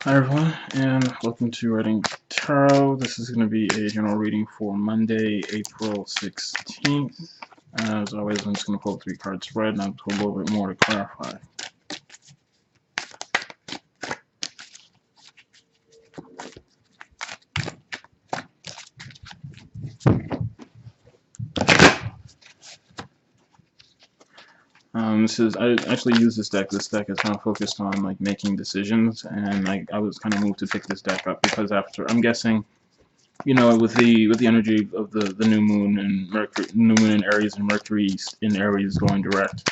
Hi everyone, and welcome to Writing Tarot. This is going to be a general reading for Monday, April 16th. As always, I'm just going to pull 3 card spread, and I'll do a little bit more to clarify. I actually use this deck. This deck is kind of focused on like making decisions, and I was kind of moved to pick this deck up because after I'm guessing, with the energy of the new moon and Mercury, new moon in Aries and Mercury in Aries going direct,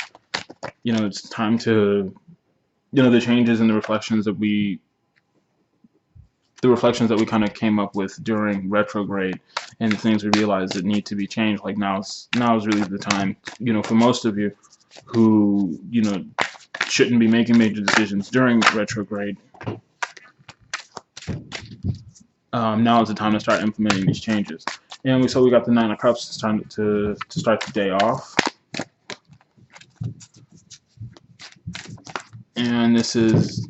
it's time to the changes and the reflections that we kind of came up with during retrograde and the things we realized that need to be changed. Like now is really the time, for most of you who, shouldn't be making major decisions during retrograde. Now is the time to start implementing these changes. And we got the Nine of Cups. It's time to start the day off. And this is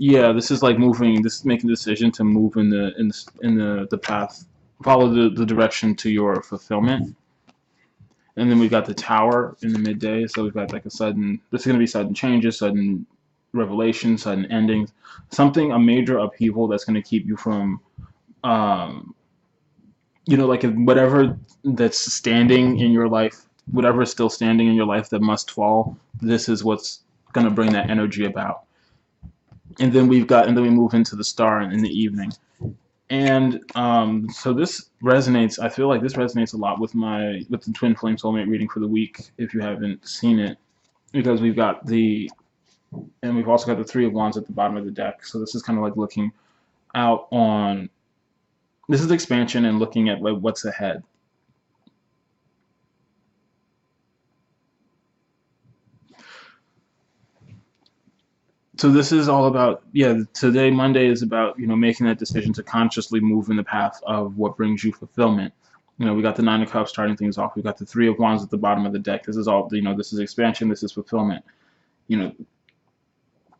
like moving. This is making a decision to move in the path, follow the direction to your fulfillment. And then we've got the Tower in the midday. So we've got like this is going to be sudden changes, sudden revelation, sudden endings, a major upheaval that's going to keep you from, like whatever that's standing in your life, whatever is still standing in your life that must fall. This is what's going to bring that energy about. And then we move into the Star in the evening. And so this resonates. I feel like this resonates a lot with the Twin Flame Soulmate reading for the week. If you haven't seen it, because we've also got the Three of Wands at the bottom of the deck. So this is kind of like looking out on. This is expansion and looking at what's ahead. So this is all about, today, Monday, is about, making that decision to consciously move in the path of what brings you fulfillment. We got the Nine of Cups starting things off. We got the Three of Wands at the bottom of the deck. This is all, this is expansion. This is fulfillment. The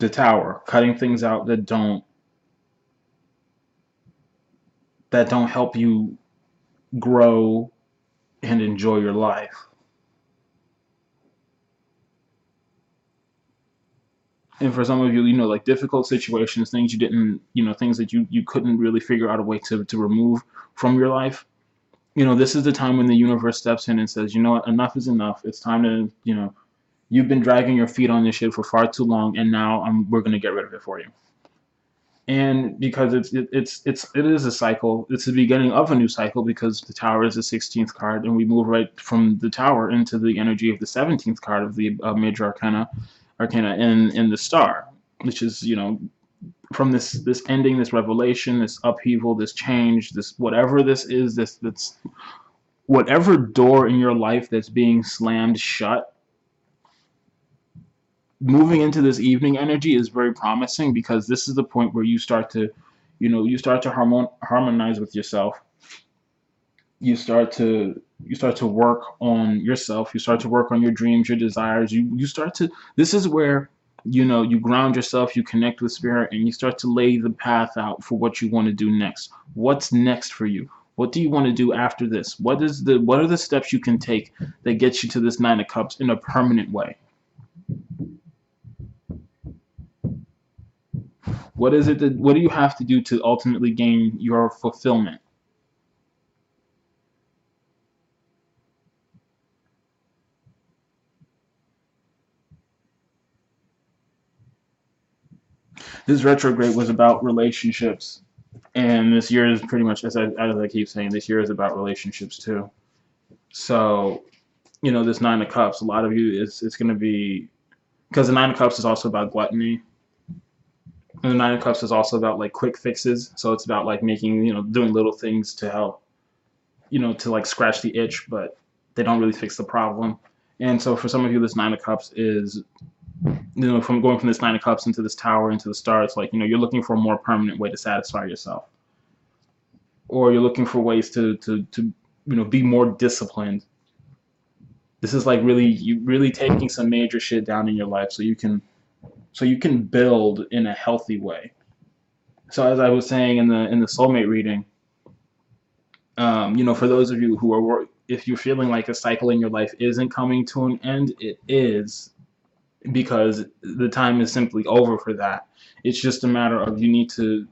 Tower, cutting things out that don't help you grow and enjoy your life. And for some of you, like difficult situations, things you didn't, things that you couldn't really figure out a way to remove from your life. This is the time when the universe steps in and says, you know what, enough is enough. It's time to, you've been dragging your feet on this shit for far too long, and now we're gonna get rid of it for you. And because it is a cycle, it's the beginning of a new cycle because the Tower is the 16th card, and we move right from the Tower into the energy of the 17th card of the major arcana in the Star, which is from this ending, this revelation, this upheaval, this change, this whatever this is, that's whatever door in your life that's being slammed shut. Moving into this evening energy is very promising because this is the point where you start to, harmonize with yourself. You start to work on yourself. You start to work on your dreams, your desires. You start to. This is where you ground yourself. You connect with spirit, and you start to lay the path out for what you want to do next. What's next for you? What do you want to do after this? What are the steps you can take that gets you to this Nine of Cups in a permanent way? What do you have to do to ultimately gain your fulfillment? This retrograde was about relationships, and this year is pretty much, as I keep saying, this year is about relationships too. So, this Nine of Cups, a lot of you, it's going to be, because the Nine of Cups is also about gluttony, and the Nine of Cups is also about like quick fixes. So it's about like making, doing little things to help, to like scratch the itch, but they don't really fix the problem. And so for some of you, this Nine of Cups is, from going from this Nine of Cups into this Tower into the Star. It's like, you're looking for a more permanent way to satisfy yourself, or you're looking for ways to be more disciplined. This is like really taking some major shit down in your life so you can build in a healthy way. So as I was saying in the soulmate reading, for those of you who are, if you're feeling like a cycle in your life isn't coming to an end, it is, because the time is simply over for that. It's just a matter of you need to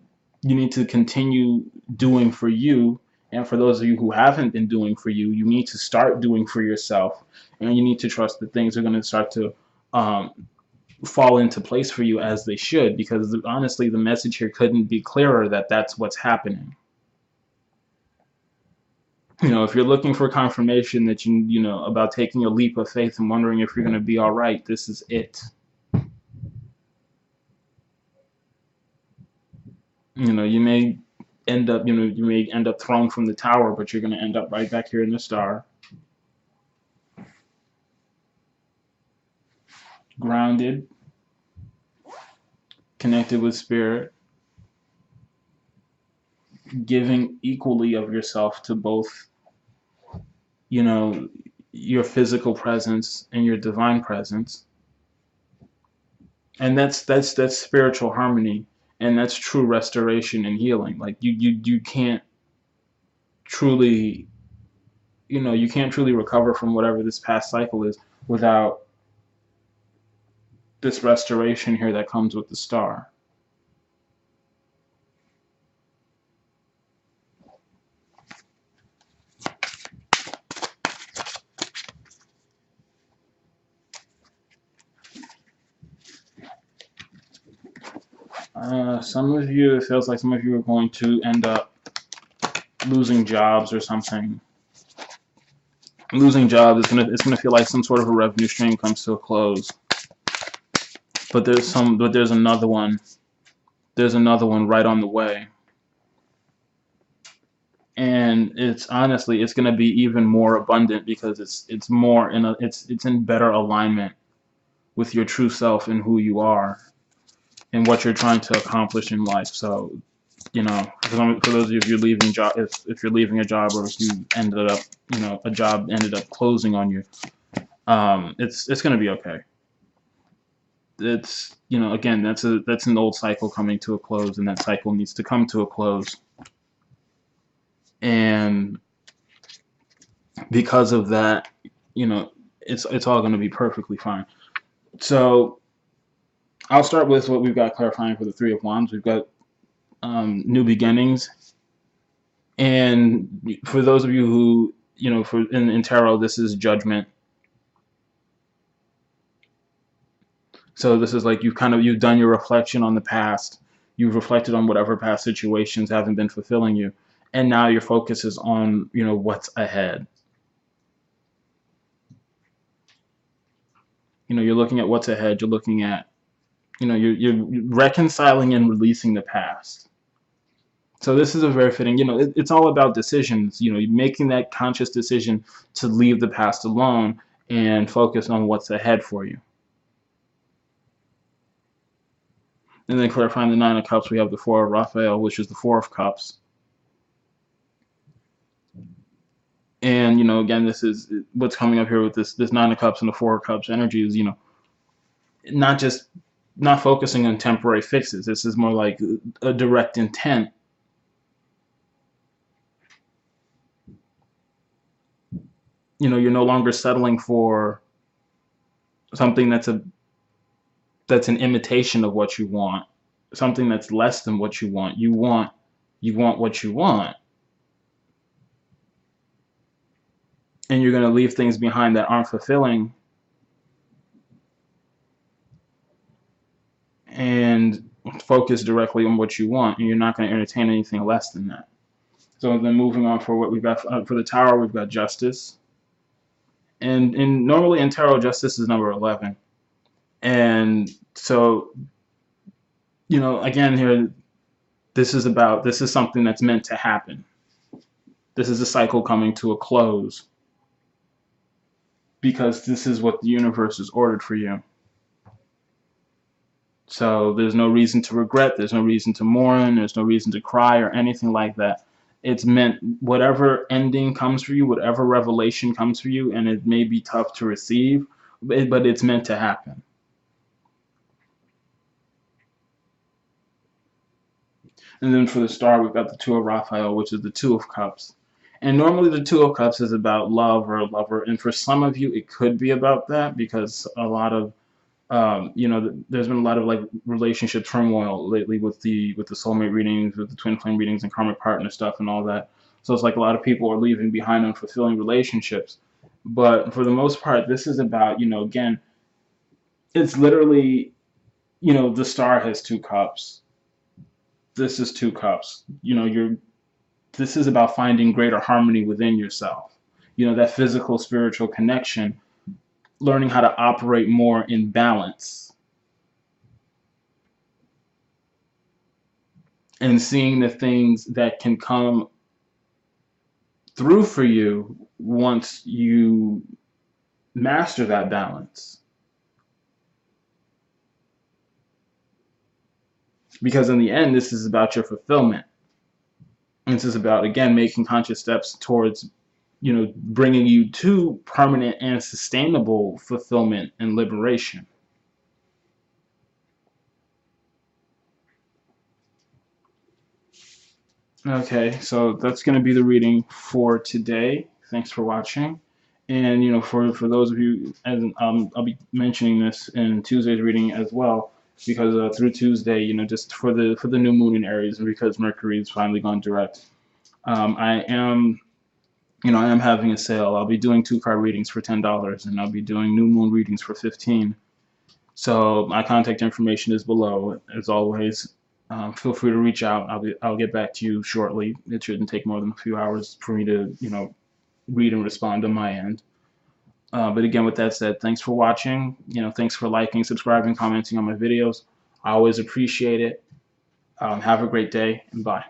continue doing for you, and for those of you who haven't been doing for you, you need to start doing for yourself, and you need to trust that things are going to start to um, fall into place for you as they should. Because honestly, the message here couldn't be clearer that that's what's happening. If you're looking for confirmation that about taking a leap of faith and wondering if you're going to be all right, this is it. You may you may end up thrown from the tower, but you're going to end up right back here in the star, grounded, connected with spirit, giving equally of yourself to both, you know, your physical presence and your divine presence. And that's spiritual harmony, and that's true restoration and healing. Like you can't truly, you can't truly recover from whatever this past cycle is without this restoration here that comes with the star. Some of you, it feels like some of you are going to end up losing jobs or something. Losing jobs is it's gonna feel like some sort of a revenue stream comes to a close. But there's another one. There's another one right on the way. And it's honestly, it's gonna be even more abundant because it's more in it's in better alignment with your true self and who you are and what you're trying to accomplish in life. So, for those of you, if you're leaving job, if you're leaving a job, or if you ended up, a job ended up closing on you, it's gonna be okay. It's again, that's an old cycle coming to a close, and that cycle needs to come to a close. And because of that, it's all going to be perfectly fine. So I'll start with what we've got clarifying for the Three of Wands. We've got new beginnings, and for those of you who in tarot, this is judgment. So this is like you've done your reflection on the past. You've reflected on whatever past situations haven't been fulfilling you, and now your focus is on what's ahead. You're looking at what's ahead. You're looking at you're reconciling and releasing the past. So this is a very fitting, it's all about decisions, making that conscious decision to leave the past alone and focus on what's ahead for you. And then clarifying the Nine of Cups, we have the Four of Raphael, which is the Four of Cups. And, again, this is what's coming up here with this Nine of Cups and the Four of Cups energy is, not focusing on temporary fixes. This is more like a direct intent. You're no longer settling for something that's an imitation of what you want, something that's less than what you want. You want what you want. And you're going to leave things behind that aren't fulfilling and focus directly on what you want, and you're not going to entertain anything less than that. So then moving on for what we've got for the Tower, we've got Justice. And normally in tarot, Justice is number 11. And so, again here, this is something that's meant to happen. This is a cycle coming to a close because this is what the universe has ordered for you. So there's no reason to regret, there's no reason to mourn, there's no reason to cry or anything like that. It's meant, whatever ending comes for you, whatever revelation comes for you, and it may be tough to receive, but it's meant to happen. And then for the star, we've got the Two of Raphael, which is the Two of Cups. And normally the Two of Cups is about love or a lover. And for some of you, it could be about that because a lot of there's been a lot of like relationship turmoil lately with the soulmate readings, with the twin flame readings, and karmic partner stuff and all that. So it's like a lot of people are leaving behind unfulfilling relationships. But for the most part, this is about, again, it's literally, the star has two cups. This is two cups. This is about finding greater harmony within yourself. That physical, spiritual connection, learning how to operate more in balance, and seeing the things that can come through for you once you master that balance. Because in the end, this is about your fulfillment. This is about, again, making conscious steps towards, bringing you to permanent and sustainable fulfillment and liberation. Okay, so that's going to be the reading for today. Thanks for watching. And for those of you, and I'll be mentioning this in Tuesday's reading as well, because through Tuesday, just for the new moon in Aries, and because Mercury has finally gone direct, I am having a sale. I'll be doing 2-card readings for $10, and I'll be doing new moon readings for $15. So my contact information is below, as always. Feel free to reach out. I'll get back to you shortly. It shouldn't take more than a few hours for me to read and respond on my end. But again, with that said, thanks for watching. Thanks for liking, subscribing, commenting on my videos. I always appreciate it. Have a great day, and bye.